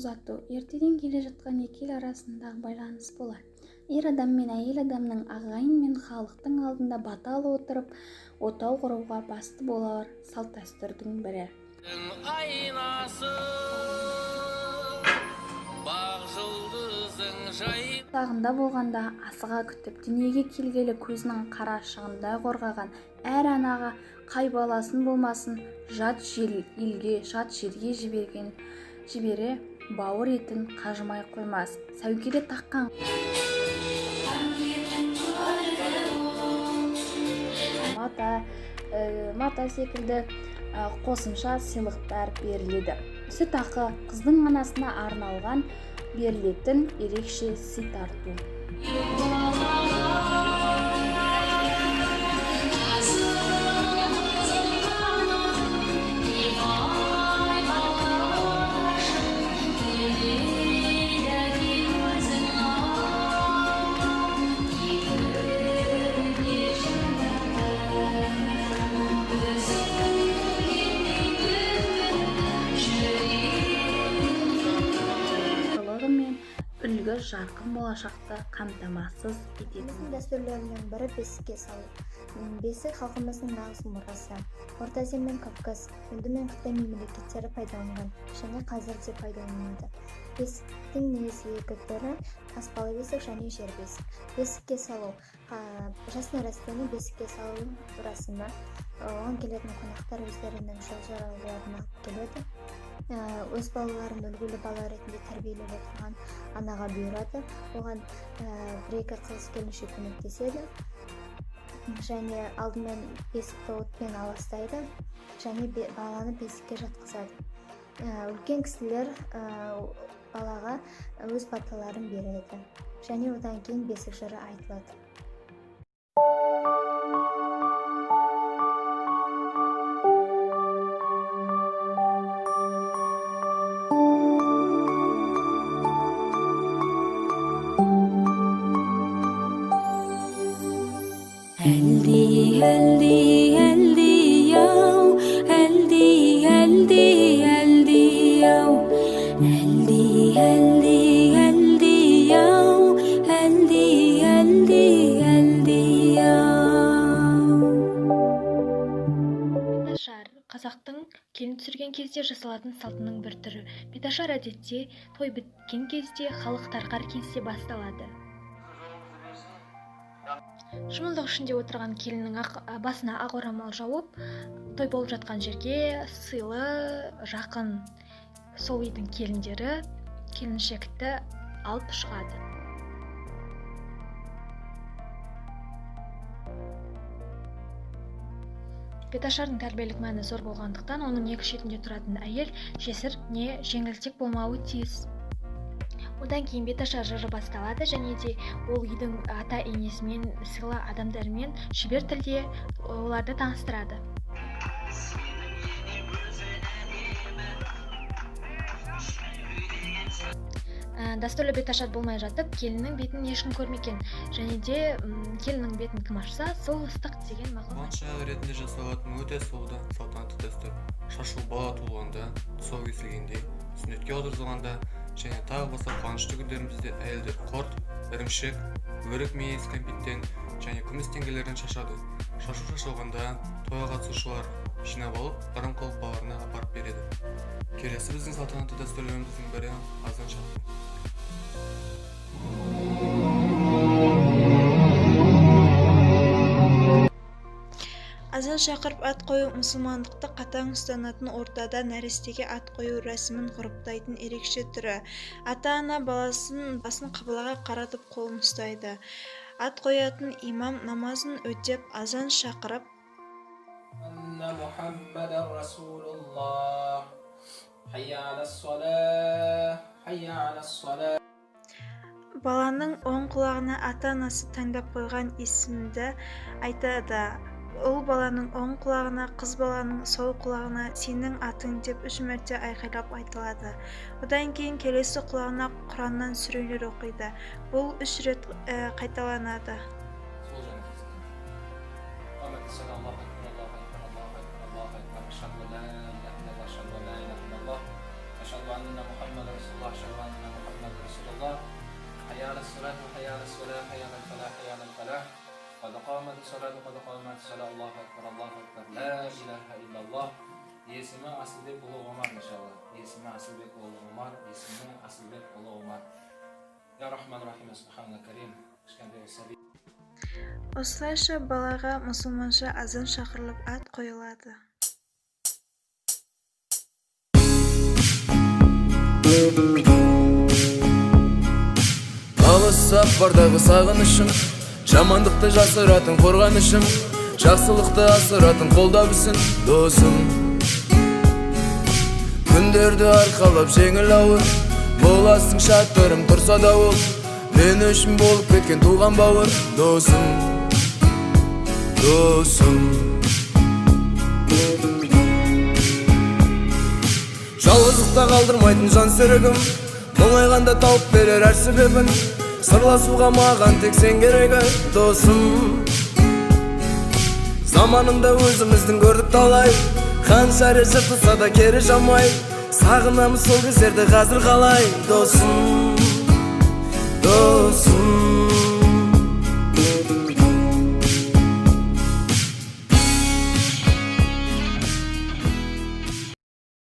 ұзату ертеден келе жатқан екі ел арасындағы байланыс болады. Ер адам мен әйел адамның ағайын мен халықтың алдында бата ала отырып отау құруға басты болар салт-дәстүрдің бірі. Тағында болғанда асыға күтіп дүниеге келгелі көзінің қарашығындай қорғаған әр анаға қай баласын болмасын жат елге жат жерге жібере бауыр етін қажымай қоймас. Сәукеле таққан мата секілді қосымша сыйлықтар беріледі. Сүт ақы қыздың анасына арналған берілетін ерекше сый тарту. Үлгі жарқын болашақты қамтамасыз ететін. Дәстүрлерінің бірі бесікке салу. Бесік халқымыздың нағыз мұрасы. Орта Азия мен Кавказ, үнді мен Қытай мемлекеттері пайдаланған, және қазір де пайдаланылады. Бесіктің негізгі түрі таспалы бесік және жер бесік. Бесікке салу. Жас нәрестені бесікке салу турасында оған келетін қонақтар өздерінің жол-жоралғыларын алып келеді. Өз балаларын үлгілі бала ретінде тәрбиелеп отырған анаға бұйырады. Оған бір-екі қыз келіншек көмектеседі және алдымен бесікті отпен аластайды және баланы бесікке жатқызады. Үлкен кісілер балаға өз баталарын береді және одан кейін бесік жыры айтылады. Қазақтың келін түсірген кезде жасалатын салтының бір түрі. Беташар әдетте той біткен кезде, халық тарқар кезде басталады. Шымылдық ішінде отырған келіннің басына ақ орамал жауып, той болып жатқан жерге сыйлы, жақын сол үйдің келіндері келіншекті алып шығады. Беташардың тәрбиелік мәні зор болғандықтан, оның екі шетінде тұратын әйел жесір не жеңілтек болмауы тиіс. Одан кейін беташар жыры басталады және де ол үйдің ата-енесімен, сыйлы адамдарымен шебер тілде оларды таныстырады. Дәстүрлі беташар болмай жатып, келіннің бетін ешкім көрмеген және де келіннің бетін кім ашса, сол ыстық деген мақал. Моншақ ретінде жасалатын өте сұлуды салтанатты дәстүр. Шашу бала туылғанда, тұсау кесілгенде, сүннетке отырғызылғанда және тағы басқа қуанышты күндерімізде әйелдер құрт, ірімшік, өрік мейіз кәмпиттен және күміс теңгелерден шашады. Шашу шашылғанда тойға қатысушылар жинап алып, ырым қылып балаларына апарып береді. Келесі біздің салтанатты дәстүрлеріміздің бірі азан шақыру. Азан шақырып ат қою мұсылмандықты қатаң ұстанатын ортада нәрестеге ат қою рәсімін ғұрыптайтын ерекше түрі. Ата-ана басын қыблаға қаратып қолын ұстайды. Ат қоятын имам намазын өтеп азан шақырып баланың оң құлағына ата-анасы таңдап қойған есімді айтады. Ол баланың оң құлағына, қыз баланың сол құлағына сенің атың деп 3 мәрте айқайлап айтылады. Одан кейін келесі құлағына Құраннан сүрелер оқиды. Бұл 3 рет қайталанады. салату қада қалмат сала Аллаху акбар, Аллаху акбар, ла илаха иллаллах. Есімі Асылбек ұлы Омар, иншалла. Есімі Асылбек ұлы Омар, есімі Асылбек ұлы Омар. Я рахман рахим, субхана карим. Кішкентай сәби. Осылайша балаға мұсылманша азан шақырылып ат қойылады. Алысап бардағы сағынышым, жамандықты жасыратын қорғанышым, жақсылықты асыратын қолда білсін досым. Күндерді арқалап жеңіл ауыр, боласың шаттарым тұрса да ол, мен үшін болып кеткен туған бауыр досым, досым. Жалғыздықта қалдырмайтын жан серігім, мұңайғанда тауып берер әр себебін, сырласуға маған тек сен керегі досым. Заманында өзіміздің көрдік талай, қанша рет жыртылса да кері жамай, сағынамыз сол кездерді қазір қалай досым, досым.